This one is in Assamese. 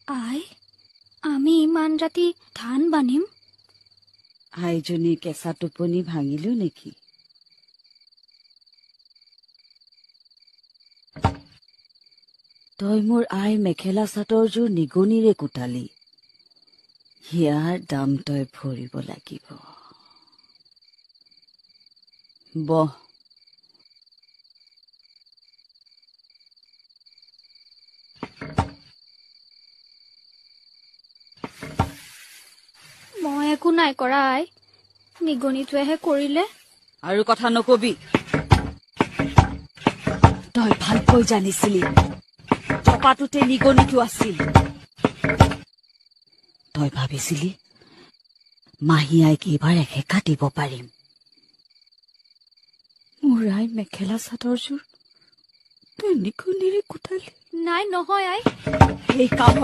আই আমি ইমান ৰাতি ধান বান্ধিম আইজনী কেঁচা টোপনি ভাঙিলো নেকি তই মোৰ আই মেখেলা চাদৰযোৰ নিগনিৰে কুটালি ইয়াৰ দাম তই ভৰিব লাগিব বহ মই একো নাই কৰা আই নিগনিটোৱেহে কৰিলে আৰু কথা নকবি তই ভালকৈ জানিছিলি টপাটোতে নিগনিটো আছিল তই ভাবিছিলি মাহী আইক এইবাৰ এসেকা দিব পাৰিম মোৰ আই মেখেলা চাদৰযোৰ তই নিগনিৰে কুটালি নাই নহয় আই এই কামৰ